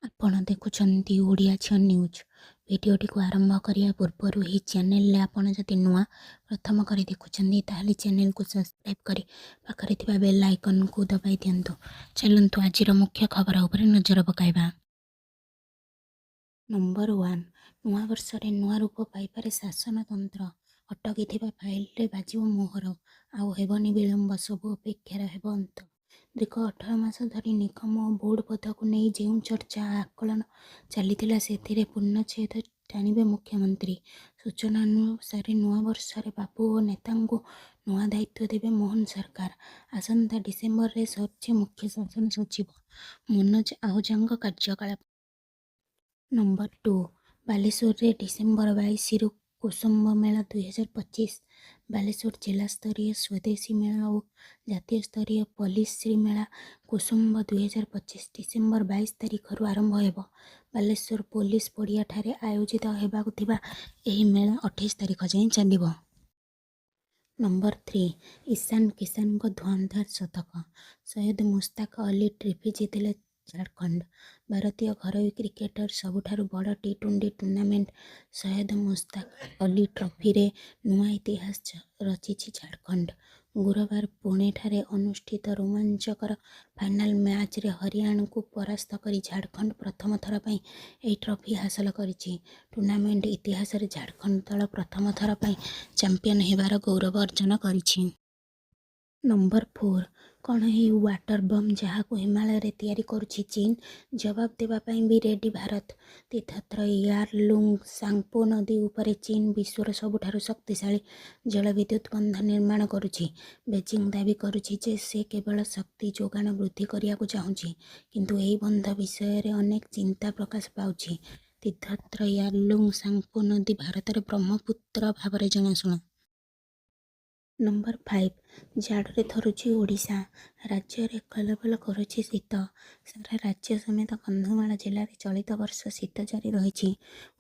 ଆପଣ ଦେଖୁଛନ୍ତି ଓଡ଼ିଆ ଝିଅ ନ୍ୟୁଜ୍। ଭିଡ଼ିଓଟିକୁ ଆରମ୍ଭ କରିବା ପୂର୍ବରୁ ଏହି ଚ୍ୟାନେଲରେ ଆପଣ ଯଦି ନୂଆ ପ୍ରଥମ କରି ଦେଖୁଛନ୍ତି ତାହେଲେ ଚ୍ୟାନେଲକୁ ସବସ୍କ୍ରାଇବ୍ କରି ପାଖରେ ଥିବା ବେଲ୍ ଆଇକନ୍କୁ ଦବାଇ ଦିଅନ୍ତୁ। ଚାଲନ୍ତୁ ଆଜିର ମୁଖ୍ୟ ଖବର ଉପରେ ନଜର ପକାଇବା। ନମ୍ବର 1, ନୂଆବର୍ଷରେ ନୂଆ ରୂପ ପାଇପାରେ ଶାସନତନ୍ତ୍ର। ଅଟକିଥିବା ଫାଇଲରେ ବାଜିବ ମୋହର। ଆଉ ହେବନି ବିଳମ୍ବ, ସବୁ ଅପେକ୍ଷାର ହେବ ଅନ୍ତ। ଦୀର୍ଘ 18 ମାସ ଧରି ନିଗମ ଓ ବୋର୍ଡ଼ ପଦକୁ ନେଇ ଯେଉଁ ଚର୍ଚ୍ଚା ଆକଳନ ଚାଲିଥିଲା ସେଥିରେ ପୂର୍ଣ୍ଣଚ୍ଛେଦ ଟାଣିବେ ମୁଖ୍ୟମନ୍ତ୍ରୀ। ସୂଚନା ଅନୁସାରେ ନୂଆବର୍ଷରେ ବାବୁ ଓ ନେତାଙ୍କୁ ନୂଆ ଦାୟିତ୍ୱ ଦେବେ ମୋହନ ସରକାର। ଆସନ୍ତା ଡିସେମ୍ବରରେ ସରୁଛି ମୁଖ୍ୟ ଶାସନ ସଚିବ ମନୋଜ ଆହୁଜାଙ୍କ କାର୍ଯ୍ୟକାଳ। ନମ୍ବର 2, ବାଲେଶ୍ୱରରେ ଡିସେମ୍ବର 22ରୁ କୁସୁମ୍ବ ମେଳା 2025। ବାଲେଶ୍ୱର ଜିଲ୍ଲାସ୍ତରୀୟ ସ୍ୱଦେଶୀ ମେଳା ଓ ଜାତୀୟ ସ୍ତରୀୟ ପଲ୍ଲିଶ୍ରୀ ମେଳା କୁସୁମ୍ବ 2025 ଡିସେମ୍ବର 22 ତାରିଖରୁ ଆରମ୍ଭ ହେବ। ବାଲେଶ୍ୱର ପୋଲିସ ପଡ଼ିଆଠାରେ ଆୟୋଜିତ ହେବାକୁ ଥିବା ଏହି ମେଳା 28 ତାରିଖ ଯାଏଁ ଚାଲିବ। ନମ୍ବର 3, ଇଶାନ କିଶାନଙ୍କ ଧୁଆନ୍ଧାର ଶତକ। ସୈୟଦ ମୁସ୍ତାକ ଅଲି ଟ୍ରଫି ଜିତିଲେ ଝାଡ଼ଖଣ୍ଡ। ଭାରତୀୟ ଘରୋଇ କ୍ରିକେଟର ସବୁଠାରୁ ବଡ଼ ଟି-20 ଟୁର୍ଣ୍ଣାମେଣ୍ଟ ସୈୟଦ ମୁସ୍ତାକ ଅଲି ଟ୍ରଫିରେ ନୂଆ ଇତିହାସ ରଚିଛି ଝାଡ଼ଖଣ୍ଡ। ଗୁରୁବାର ପୁଣେଠାରେ ଅନୁଷ୍ଠିତ ରୋମାଞ୍ଚକର ଫାଇନାଲ ମ୍ୟାଚରେ ହରିୟାଣାକୁ ପରାସ୍ତ କରି ଝାଡ଼ଖଣ୍ଡ ପ୍ରଥମ ଥର ପାଇଁ ଏହି ଟ୍ରଫି ହାସଲ କରିଛି। ଟୁର୍ଣ୍ଣାମେଣ୍ଟ ଇତିହାସରେ ଝାଡ଼ଖଣ୍ଡ ଦଳ ପ୍ରଥମ ଥର ପାଇଁ ଚାମ୍ପିୟନ ହେବାର ଗୌରବ ଅର୍ଜନ କରିଛି। ନମ୍ବର 4, କ'ଣ ଏହି ୱାଟର ବମ୍ ଯାହାକୁ ହିମାଳୟରେ ତିଆରି କରୁଛି ଚୀନ? ଜବାବ ଦେବା ପାଇଁ ବି ରେଡି ଭାରତ। ତୀର୍ଥତ୍ର ୟାରଲୁଙ୍ଗ ସାଙ୍ଗପୋ ନଦୀ ଉପରେ ଚୀନ ବିଶ୍ୱର ସବୁଠାରୁ ଶକ୍ତିଶାଳୀ ଜଳବିଦ୍ୟୁତ ବନ୍ଧ ନିର୍ମାଣ କରୁଛି। ବେଜିଂ ଦାବି କରୁଛି ଯେ ସେ କେବଳ ଶକ୍ତି ଯୋଗାଣ ବୃଦ୍ଧି କରିବାକୁ ଚାହୁଁଛି, କିନ୍ତୁ ଏହି ବନ୍ଧ ବିଷୟରେ ଅନେକ ଚିନ୍ତା ପ୍ରକାଶ ପାଉଛି। ତୀର୍ଥତ୍ର ୟାରଲୁଙ୍ଗ ସାଙ୍ଗପୋ ନଦୀ ଭାରତର ବ୍ରହ୍ମପୁତ୍ର ଭାବରେ ଜଣାଶୁଣା। ନମ୍ବର 5, ଜାଡ଼ରେ ଥରୁଛି ଓଡ଼ିଶା। ରାଜ୍ୟରେ କଲବଲ କରୁଛି ଶୀତ। ସାରା ରାଜ୍ୟ ସମେତ କନ୍ଧମାଳ ଜିଲ୍ଲାରେ ଚଳିତ ବର୍ଷ ଶୀତ ଜାରି ରହିଛି।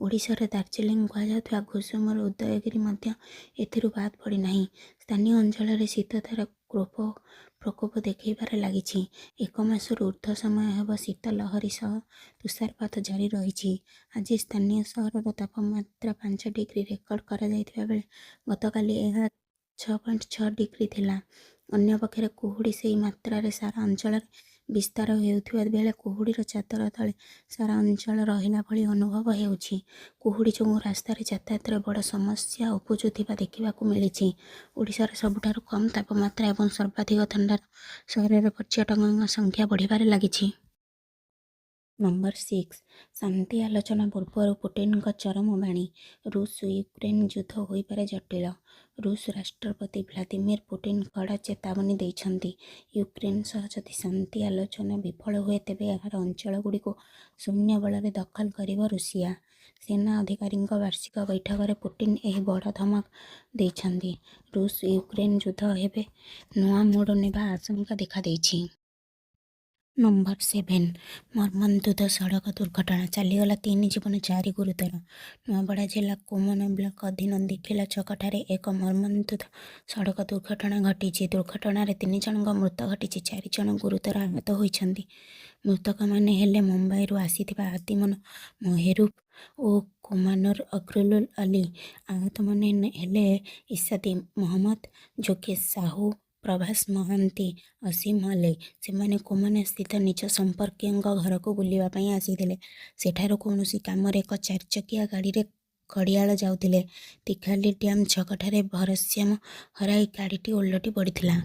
ଓଡ଼ିଶାର ଦାର୍ଜିଲିଂ କୁହାଯାଉଥିବା କୁସୁମର ଉଦୟଗିରି ମଧ୍ୟ ଏଥିରୁ ବାଦ ପଡ଼ିନାହିଁ। ସ୍ଥାନୀୟ ଅଞ୍ଚଳରେ ଶୀତ ତାର ପ୍ରକୋପ ଦେଖାଇବାରେ ଲାଗିଛି। 1 ମାସରୁ ଉର୍ଦ୍ଧ୍ୱ ସମୟ ହେବ ଶୀତ ଲହରୀ ସହ ତୁଷାରପାତ ଜାରି ରହିଛି। ଆଜି ସ୍ଥାନୀୟ ସହରର ତାପମାତ୍ରା 5 ଡିଗ୍ରୀ ରେକର୍ଡ କରାଯାଇଥିବା ବେଳେ ଗତକାଲି ଏହା 6.6 ଡିଗ୍ରୀ ଥିଲା। ଅନ୍ୟପକ୍ଷରେ କୁହୁଡ଼ି ସେହି ମାତ୍ରାରେ ସାରା ଅଞ୍ଚଳରେ ବିସ୍ତାର ହେଉଥିବା ବେଳେ କୁହୁଡ଼ିର ଚାଦର ତଳେ ସାରା ଅଞ୍ଚଳ ରହିଲା ଭଳି ଅନୁଭବ ହେଉଛି। କୁହୁଡ଼ି ଯୋଗୁଁ ରାସ୍ତାରେ ଯାତାୟାତରେ ବଡ଼ ସମସ୍ୟା ଉପୁଜୁଥିବା ଦେଖିବାକୁ ମିଳିଛି। ଓଡ଼ିଶାର ସବୁଠାରୁ କମ୍ ତାପମାତ୍ରା ଏବଂ ସର୍ବାଧିକ ଥଣ୍ଡାର ସହରରେ ପର୍ଯ୍ୟଟକଙ୍କ ସଂଖ୍ୟା ବଢ଼ିବାରେ ଲାଗିଛି। ନମ୍ବର 6, ଶାନ୍ତି ଆଲୋଚନା ପୂର୍ବରୁ ପୁଟିନଙ୍କ ଚରମ ବାଣୀ। ରୁଷ ୟୁକ୍ରେନ ଯୁଦ୍ଧ ହୋଇପାରେ ଜଟିଳ। ରୁଷ ରାଷ୍ଟ୍ରପତି ଭ୍ଲାଦିମିର ପୁଟିନ କଡ଼ା ଚେତାବନୀ ଦେଇଛନ୍ତି। ୟୁକ୍ରେନ ସହ ଯଦି ଶାନ୍ତି ଆଲୋଚନା ବିଫଳ ହୁଏ ତେବେ ଏହାର ଅଞ୍ଚଳଗୁଡ଼ିକୁ ସୈନ୍ୟ ବଳରେ ଦଖଲ କରିବ ରୁଷିଆ। ସେନା ଅଧିକାରୀଙ୍କ ବାର୍ଷିକ ବୈଠକରେ ପୁଟିନ ଏହି ବଡ଼ ଧମକ ଦେଇଛନ୍ତି। ରୁଷ ୟୁକ୍ରେନ ଯୁଦ୍ଧ ଏବେ ନୂଆ ମୋଡ଼ ନେବା ଆଶଙ୍କା ଦେଖାଦେଇଛି। ନମ୍ବର 7, ମର୍ମନ୍ତୁଦ ସଡ଼କ ଦୁର୍ଘଟଣା। ଚାଲିଗଲା 3 ଜୀବନ, 4 ଗୁରୁତର। ନୂଆପଡ଼ା ଜିଲ୍ଲା କୋମନ ବ୍ଲକ ଅଧୀନ ଦିଖିଲ ଛକଠାରେ ଏକ ମର୍ମନ୍ତୁଦ ସଡ଼କ ଦୁର୍ଘଟଣା ଘଟିଛି। ଦୁର୍ଘଟଣାରେ 3 ଜଣଙ୍କ ମୃତ୍ୟୁ ଘଟିଛି, 4 ଜଣ ଗୁରୁତର ଆହତ ହୋଇଛନ୍ତି। ମୃତକମାନେ ହେଲେ ମୁମ୍ବାଇରୁ ଆସିଥିବା ଆଦିମନ ମହେରୁବ ଓ କୋମାନର ଅଗ୍ରଲୁଲ ଅଲି। ଆହତମାନେ ହେଲେ ଇସାଦି ମହମ୍ମଦ, ଯୋଗେଶ ସାହୁ, ପ୍ରଭାସ ମହାନ୍ତି, ଅସୀମ ଅଲି। ସେମାନେ କୋମାନ ସ୍ଥିତ ନିଜ ସମ୍ପର୍କୀୟଙ୍କ ଘରକୁ ବୁଲିବା ପାଇଁ ଆସିଥିଲେ। ସେଠାରୁ କୌଣସି କାମରେ ଏକ 4 ଚକିଆ ଗାଡ଼ିରେ ଖଡ଼ିଆଳ ଯାଉଥିଲେ। ତିଖାଲି ଡ୍ୟାମ ଛକଠାରେ ଭାରସାମ୍ୟ ହରାଇ ଗାଡ଼ିଟି ଓଲଟି ପଡ଼ିଥିଲା।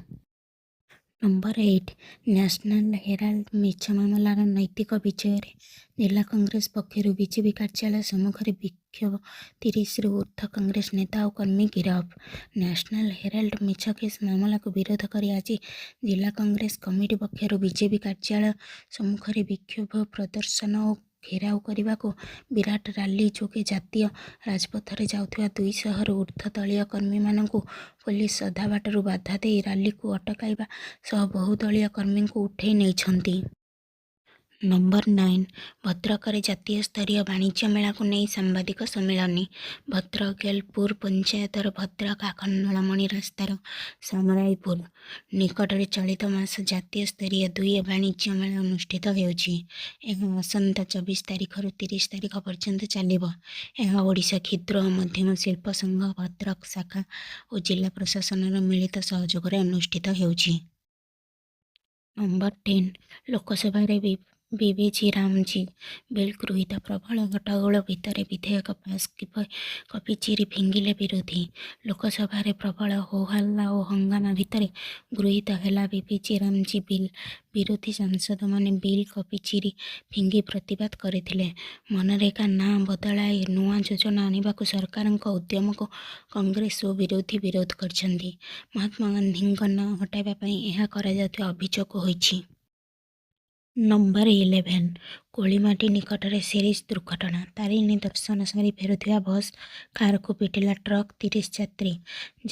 ନମ୍ବର 8, ନ୍ୟାସନାଲ ହେରାଲ୍ଡ ମିଛ ମାମଲାର ନୈତିକ ବିଜୟରେ ଜିଲ୍ଲା କଂଗ୍ରେସ ପକ୍ଷରୁ ବିଜେପି କାର୍ଯ୍ୟାଳୟ ସମ୍ମୁଖରେ ବିକ୍ଷୋଭ। 30ରୁ ଉର୍ଦ୍ଧ୍ୱ କଂଗ୍ରେସ ନେତା ଓ କର୍ମୀ ଗିରଫ। ନ୍ୟାସନାଲ ହେରାଲ୍ଡ ମିଛ କେସ୍ ମାମଲାକୁ ବିରୋଧ କରି ଆଜି ଜିଲ୍ଲା କଂଗ୍ରେସ କମିଟି ପକ୍ଷରୁ ବିଜେପି କାର୍ଯ୍ୟାଳୟ ସମ୍ମୁଖରେ ବିକ୍ଷୋଭ ପ୍ରଦର୍ଶନ ଓ ଘେରାଉ କରିବାକୁ ବିରାଟ ରାଲି ଯୋଗେ ଜାତୀୟ ରାଜପଥରେ ଯାଉଥିବା 200ରୁ ଉର୍ଦ୍ଧ୍ୱ ଦଳୀୟ କର୍ମୀମାନଙ୍କୁ ପୋଲିସ ଅଧା ବାଟରୁ ବାଧା ଦେଇ ରାଲିକୁ ଅଟକାଇବା ସହ ବହୁ ଦଳୀୟ କର୍ମୀଙ୍କୁ ଉଠେଇ ନେଇଛନ୍ତି। ନମ୍ବର 9 ଭଦ୍ରକରେ ଜାତୀୟ ସ୍ତରୀୟ ବାଣିଜ୍ୟ ମେଳାକୁ ନେଇ ସାମ୍ବାଦିକ ସମ୍ମିଳନୀ। ଭଦ୍ରକ ଗେଲପୁର ପଞ୍ଚାୟତର ଭଦ୍ରକ ଆଖଣ୍ଡଳମଣି ରାସ୍ତାର ସାମରାଇପୁର ନିକଟରେ ଚଳିତ ମାସ ଜାତୀୟ ସ୍ତରୀୟ 2 ବାଣିଜ୍ୟ ମେଳା ଅନୁଷ୍ଠିତ ହେଉଛି। ଏହା ଆସନ୍ତା 24 ତାରିଖରୁ 30 ତାରିଖ ପର୍ଯ୍ୟନ୍ତ ଚାଲିବ। ଏହା ଓଡ଼ିଶା କ୍ଷୁଦ୍ର ଓ ମଧ୍ୟମ ଶିଳ୍ପ ସଂଘ ଭଦ୍ରକ ଶାଖା ଓ ଜିଲ୍ଲା ପ୍ରଶାସନର ମିଳିତ ସହଯୋଗରେ ଅନୁଷ୍ଠିତ ହେଉଛି। ନମ୍ବର 10 ଲୋକସଭାରେ ବିବିଜି ରାମଜୀ ବିଲ୍ ଗୃହୀତ। ପ୍ରବଳ ହଟ୍ଟଗୋଳ ଭିତରେ ବିଧେୟକ ପାସ୍ କପି ଚିରି ଫିଙ୍ଗିଲେ ବିରୋଧୀ। ଲୋକସଭାରେ ପ୍ରବଳ ହୋହାଲ୍ଲା ଓ ହଙ୍ଗାମା ଭିତରେ ଗୃହୀତ ହେଲା ବିବିଜି ରାମଜୀ ବିଲ୍। ବିରୋଧୀ ସାଂସଦମାନେ ବିଲ୍ କପି ଚିରି ଫିଙ୍ଗି ପ୍ରତିବାଦ କରିଥିଲେ। ମନରେଗା ନାଁ ବଦଳାଇ ନୂଆ ଯୋଜନା ଆଣିବାକୁ ସରକାରଙ୍କ ଉଦ୍ୟମକୁ କଂଗ୍ରେସ ଓ ବିରୋଧୀ ବିରୋଧ କରିଛନ୍ତି। ମହାତ୍ମା ଗାନ୍ଧୀଙ୍କ ନାଁ ହଟାଇବା ପାଇଁ ଏହା କରାଯାଉଥିବା ଅଭିଯୋଗ ହୋଇଛି। ନମ୍ବର 11 କୋଳିମାଟି ନିକଟରେ ସିରିଜ୍ ଦୁର୍ଘଟଣା। ତାରିଣୀ ଦର୍ଶନ ସାରି ଫେରୁଥିବା ବସ୍ କାରକୁ ପିଟିଲା ଟ୍ରକ୍, 30 ଯାତ୍ରୀ।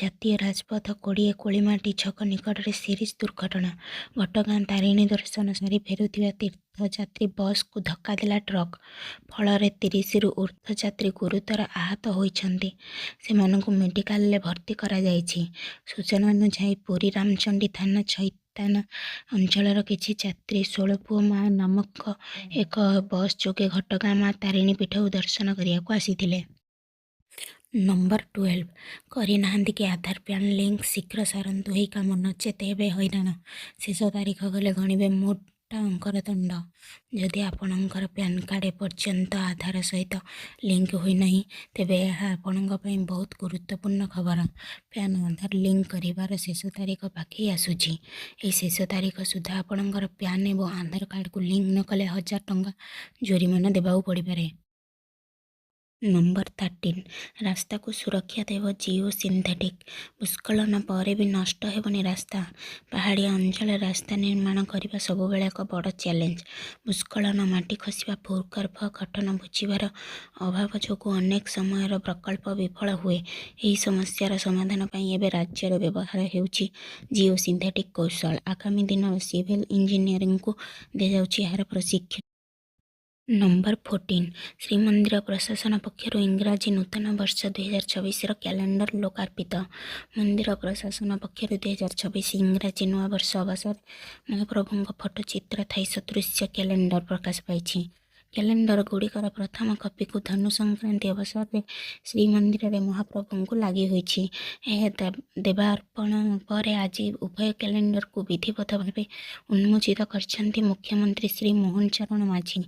ଜାତୀୟ ରାଜପଥ 20 କୋଳିମାଟି ଛକ ନିକଟରେ ସିରିଜ୍ ଦୁର୍ଘଟଣା। ଘଟଗାଁ ତାରିଣୀ ଦର୍ଶନ ସାରି ଫେରୁଥିବା ତୀର୍ଥଯାତ୍ରୀ ବସ୍କୁ ଧକ୍କା ଦେଲା ଟ୍ରକ୍। ଫଳରେ 30ରୁ ଊର୍ଦ୍ଧ୍ୱ ଯାତ୍ରୀ ଗୁରୁତର ଆହତ ହୋଇଛନ୍ତି। ସେମାନଙ୍କୁ ମେଡିକାଲରେ ଭର୍ତ୍ତି କରାଯାଇଛି। ସୂଚନା ଅନୁଯାୟୀ ପୁରୀ ରାମଚଣ୍ଡୀ ଥାନା ଛଇତାନା ଅଞ୍ଚଳର କିଛି ଯାତ୍ରୀ ଷୋଳପୁଅ ମା ନାମକ ଏକ ବସ୍ ଯୋଗେ ଘଟଗାଁ ମା ତାରିଣୀ ପୀଠକୁ ଦର୍ଶନ କରିବାକୁ ଆସିଥିଲେ। ନମ୍ବର 12 କରିନାହାନ୍ତି କି ଆଧାର ପ୍ୟାନ୍ ଲିଙ୍କ? ଶୀଘ୍ର ସାରନ୍ତୁ ଏହି କାମ, ନଚେତ୍ ହେବେ ହଇରାଣ। ଶେଷ ତାରିଖ ଗଲେ ଗଣିବେ ମୋଟ ଅଙ୍କର ଦଣ୍ଡ। ଯଦି ଆପଣଙ୍କର ପ୍ୟାନ୍ କାର୍ଡ଼ ଏପର୍ଯ୍ୟନ୍ତ ଆଧାର ସହିତ ଲିଙ୍କ ହୋଇନାହିଁ, ତେବେ ଏହା ଆପଣଙ୍କ ପାଇଁ ବହୁତ ଗୁରୁତ୍ୱପୂର୍ଣ୍ଣ ଖବର। ପ୍ୟାନ୍ ଆଧାର ଲିଙ୍କ କରିବାର ଶେଷ ତାରିଖ ପାଖେଇ ଆସୁଛି। ଏହି ଶେଷ ତାରିଖ ସୁଦ୍ଧା ଆପଣଙ୍କର ପ୍ୟାନ୍ ଏବଂ ଆଧାର କାର୍ଡ଼କୁ ଲିଙ୍କ ନ କଲେ 1000 ଟଙ୍କା ଜୋରିମାନା ଦେବାକୁ ପଡ଼ିପାରେ। ନମ୍ବର 13 ରାସ୍ତାକୁ ସୁରକ୍ଷା ଦେବ ଜିଓ ସିନ୍ଥେଟିକ୍। ଭୂସ୍ଖଳନ ପରେ ବି ନଷ୍ଟ ହେବନି ରାସ୍ତା। ପାହାଡ଼ିଆ ଅଞ୍ଚଳରେ ରାସ୍ତା ନିର୍ମାଣ କରିବା ସବୁବେଳେ ଏକ ବଡ଼ ଚ୍ୟାଲେଞ୍ଜ। ଭୂସ୍ଖଳନ, ମାଟି ଖସିବା, ଭୂଗର୍ଭ ଗଠନ ବୁଝିବାର ଅଭାବ ଯୋଗୁଁ ଅନେକ ସମୟର ପ୍ରକଳ୍ପ ବିଫଳ ହୁଏ। ଏହି ସମସ୍ୟାର ସମାଧାନ ପାଇଁ ଏବେ ରାଜ୍ୟରେ ବ୍ୟବହାର ହେଉଛି ଜିଓ ସିନ୍ଥେଟିକ୍ କୌଶଳ। ଆଗାମୀ ଦିନର ସିଭିଲ୍ ଇଞ୍ଜିନିୟରଙ୍କୁ ଦିଆଯାଉଛି ଏହାର ପ୍ରଶିକ୍ଷଣ। ନମ୍ବର 14 ଶ୍ରୀମନ୍ଦିର ପ୍ରଶାସନ ପକ୍ଷରୁ ଇଂରାଜୀ ନୂତନ ବର୍ଷ 2026ର କ୍ୟାଲେଣ୍ଡର ଲୋକାର୍ପିତ। ମନ୍ଦିର ପ୍ରଶାସନ ପକ୍ଷରୁ 2026 ଇଂରାଜୀ ନୂଆବର୍ଷ ଅବସରରେ ମହାପ୍ରଭୁଙ୍କ ଫଟୋ ଚିତ୍ର ଥାଇ ସଦୃଶ୍ୟ କ୍ୟାଲେଣ୍ଡର ପ୍ରକାଶ ପାଇଛି। କ୍ୟାଲେଣ୍ଡର ଗୁଡ଼ିକର ପ୍ରଥମ କପିକୁ ଧନୁ ସଂକ୍ରାନ୍ତି ଅବସରରେ ଶ୍ରୀମନ୍ଦିରରେ ମହାପ୍ରଭୁଙ୍କୁ ଲାଗି ହୋଇଛି। ଏହା ଦେବାର୍ପଣ ପରେ ଆଜି ଉଭୟ କ୍ୟାଲେଣ୍ଡରକୁ ବିଧିବଦ୍ଧ ଭାବେ ଉନ୍ମୋଚିତ କରିଛନ୍ତି ମୁଖ୍ୟମନ୍ତ୍ରୀ ଶ୍ରୀ ମୋହନ ଚରଣ ମାଝୀ।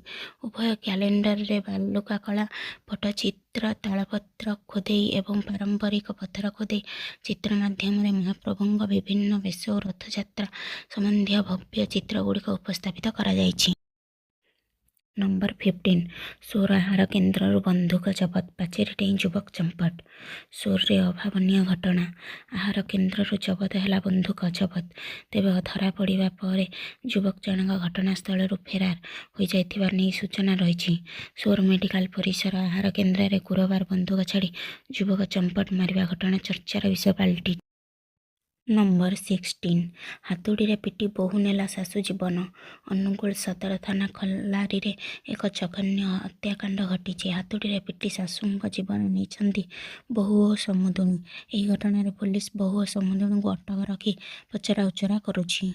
ଉଭୟ କ୍ୟାଲେଣ୍ଡରରେ ବାଲୁକା କଳା, ପଟ୍ଟଚିତ୍ର, ତାଳପତ୍ର ଖୋଦେଇ ଏବଂ ପାରମ୍ପରିକ ପଥର ଖୋଦେଇ ଚିତ୍ର ମାଧ୍ୟମରେ ମହାପ୍ରଭୁଙ୍କ ବିଭିନ୍ନ ବେଶ ଓ ରଥଯାତ୍ରା ସମ୍ବନ୍ଧୀୟ ଭବ୍ୟ ଚିତ୍ରଗୁଡ଼ିକ ଉପସ୍ଥାପିତ କରାଯାଇଛି। ନମ୍ବର 15 ସୋର ଆହାର କେନ୍ଦ୍ରରୁ ବନ୍ଧୁକ ଜବତ, ପାଚେରୀ ଡେଇଁ ଯୁବକ ଚମ୍ପଟ। ସୋରରେ ଅଭାବନୀୟ ଘଟଣା। ଆହାର କେନ୍ଦ୍ରରୁ ଜବତ ହେଲା ବନ୍ଧୁକ ଜବତ। ତେବେ ଧରା ପଡ଼ିବା ପରେ ଯୁବକ ଜଣକ ଘଟଣାସ୍ଥଳରୁ ଫେରାର ହୋଇଯାଇଥିବା ନେଇ ସୂଚନା ରହିଛି। ସୋର ମେଡିକାଲ ପରିସର ଆହାର କେନ୍ଦ୍ରରେ ଗୁରୁବାର ବନ୍ଧୁକ ଛାଡ଼ି ଯୁବକ ଚମ୍ପଟ ମାରିବା ଘଟଣା ଚର୍ଚ୍ଚାର ବିଷୟ ପାଲଟିଛି। ନମ୍ବର 16 ହାତୁଡ଼ିରେ ପିଟି ବୋହୂ ନେଲା ଶାଶୁ ଜୀବନ। ଅନୁଗୁଳ ସଦର ଥାନା ଖଲାରିରେ ଏକ ଜଘନ୍ୟ ହତ୍ୟାକାଣ୍ଡ ଘଟିଛି। ହାତୁଡ଼ିରେ ପିଟି ଶାଶୁଙ୍କ ଜୀବନ ନେଇଛନ୍ତି ବୋହୂ ଓ ସମୁଦୁଣୀ। ଏହି ଘଟଣାରେ ପୁଲିସ ବୋହୂ ଓ ସମୁଦୁଣୀଙ୍କୁ ଅଟକ ରଖି ପଚରାଉଚରା କରୁଛି।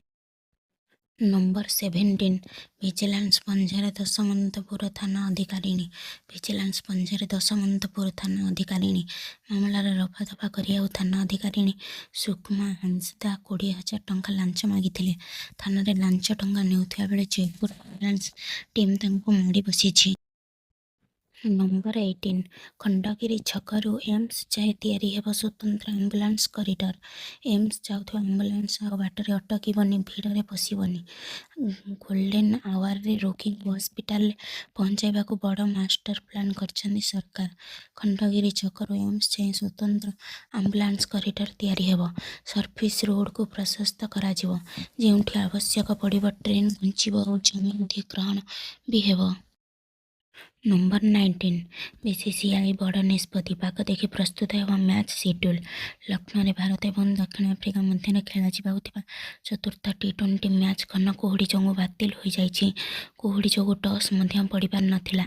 ନମ୍ବର 17 ଭିଜିଲାନ୍ସ ପଞ୍ଝାରେ ଦଶମନ୍ତପୁର ଥାନା ଅଧିକାରିଣୀ। ଭିଜିଲାନ୍ସ ପଞ୍ଝାରେ ଦଶମନ୍ତପୁର ଥାନା ଅଧିକାରିଣୀ ମାମଲାର ରଫାଦଫା କରିବାକୁ ଥାନା ଅଧିକାରିଣୀ ସୁକ୍ମା ହାଁସଦା 20,000 ଟଙ୍କା ଲାଞ୍ଚ ମାଗିଥିଲେ। ଥାନାରେ ଲାଞ୍ଚ ଟଙ୍କା ନେଉଥିବା ବେଳେ ଜୟପୁର ଭିଜିଲାନ୍ସ ଟିମ୍ ତାଙ୍କୁ ମାଡ଼ି ବସିଛି। ନମ୍ବର 18 ଖଣ୍ଡଗିରି ଛକରୁ ଏମ୍ସ ଯାଏଁ ତିଆରି ହେବ ସ୍ୱତନ୍ତ୍ର ଆମ୍ବୁଲାନ୍ସ କରିଡର। ଏମ୍ସ ଯାଉଥିବା ଆମ୍ବୁଲାନ୍ସ ଆଉ ବାଟରେ ଅଟକିବନି, ଭିଡ଼ରେ ପଶିବନି। ଗୋଲ୍ଡେନ୍ ଆୱାରରେ ରୋଗୀଙ୍କୁ ହସ୍ପିଟାଲରେ ପହଞ୍ଚାଇବାକୁ ବଡ଼ ମାଷ୍ଟର ପ୍ଲାନ୍ କରିଛନ୍ତି ସରକାର। ଖଣ୍ଡଗିରି ଛକରୁ ଏମ୍ସ ଯାଏଁ ସ୍ୱତନ୍ତ୍ର ଆମ୍ବୁଲାନ୍ସ କରିଡର ତିଆରି ହେବ। ସର୍ଭିସ ରୋଡକୁ ପ୍ରଶସ୍ତ କରାଯିବ। ଯେଉଁଠି ଆବଶ୍ୟକ ପଡ଼ିବ ଟ୍ରେନ୍ ପହଞ୍ଚିବ ଓ ଜମି ଅଧିଗ୍ରହଣ ବି ହେବ। ନମ୍ବର 19 BCCI ବଡ଼ ନିଷ୍ପତ୍ତି ପାଗ ଦେଖି ପ୍ରସ୍ତୁତ ହେବ ମ୍ୟାଚ୍ ସିଡ୍ୟୁଲ୍। ଲକ୍ଷ୍ନୌରେ ଭାରତ ଏବଂ ଦକ୍ଷିଣ ଆଫ୍ରିକା ମଧ୍ୟରେ ଖେଳାଯିବାକୁ ଥିବା ଚତୁର୍ଥ ଟି-20 ମ୍ୟାଚ୍ ଘନ କୁହୁଡ଼ି ଯୋଗୁଁ ବାତିଲ ହୋଇଯାଇଛି। କୁହୁଡ଼ି ଯୋଗୁଁ ଟସ୍ ମଧ୍ୟ ପଡ଼ିପାରିନଥିଲା।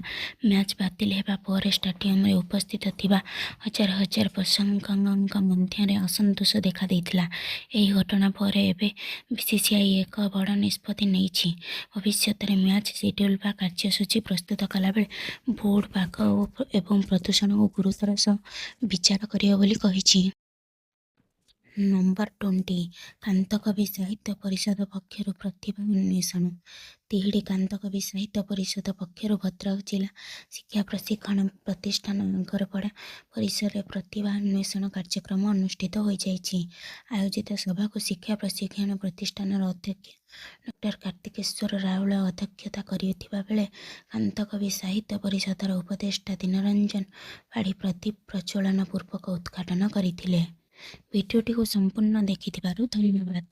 ମ୍ୟାଚ୍ ବାତିଲ ହେବା ପରେ ଷ୍ଟାଡିୟମରେ ଉପସ୍ଥିତ ଥିବା ହଜାର ହଜାର ପ୍ରଶଂସକଙ୍କ ମଧ୍ୟରେ ଅସନ୍ତୋଷ ଦେଖାଦେଇଥିଲା। ଏହି ଘଟଣା ପରେ ଏବେ BCCI ଏକ ବଡ଼ ନିଷ୍ପତ୍ତି ନେଇଛି। ଭବିଷ୍ୟତରେ ମ୍ୟାଚ୍ ସିଡ୍ୟୁଲ୍ ବା କାର୍ଯ୍ୟସୂଚୀ ପ୍ରସ୍ତୁତ କଲାବେଳେ ବୋର୍ଡ ପାଗ ଏବଂ ପ୍ରଦୂଷଣକୁ ଗୁରୁତର ସହ ବିଚାର କରିବ ବୋଲି କହିଛି। ନମ୍ବର 20 କାନ୍ତକବି ସାହିତ୍ୟ ପରିଷଦ ପକ୍ଷରୁ ପ୍ରତିଭା ଅନ୍ୱେଷଣ। ତିହିଡ଼ି କାନ୍ତକବି ସାହିତ୍ୟ ପରିଷଦ ପକ୍ଷରୁ ଭଦ୍ରକ ଜିଲ୍ଲା ଶିକ୍ଷା ପ୍ରଶିକ୍ଷଣ ପ୍ରତିଷ୍ଠାନ ନାଗରପଡ଼ା ପରିସରରେ ପ୍ରତିଭା ଅନ୍ୱେଷଣ କାର୍ଯ୍ୟକ୍ରମ ଅନୁଷ୍ଠିତ ହୋଇଯାଇଛି। ଆୟୋଜିତ ସଭାକୁ ଶିକ୍ଷା ପ୍ରଶିକ୍ଷଣ ପ୍ରତିଷ୍ଠାନର ଅଧ୍ୟକ୍ଷ ଡକ୍ଟର କାର୍ତ୍ତିକେଶ୍ୱର ରାଉଳ ଅଧ୍ୟକ୍ଷତା କରିଥିବା ବେଳେ କାନ୍ତକବି ସାହିତ୍ୟ ପରିଷଦର ଉପଦେଷ୍ଟା ଦୀନରଞ୍ଜନ ପାଢ଼ୀ ପ୍ରଦୀପ ପ୍ରଜ୍ୱଳନ ପୂର୍ବକ ଉଦ୍ଘାଟନ କରିଥିଲେ। ଭିଡ଼ିଓଟିକୁ ସମ୍ପୂର୍ଣ୍ଣ ଦେଖିଥିବାରୁ ଧନ୍ୟବାଦ।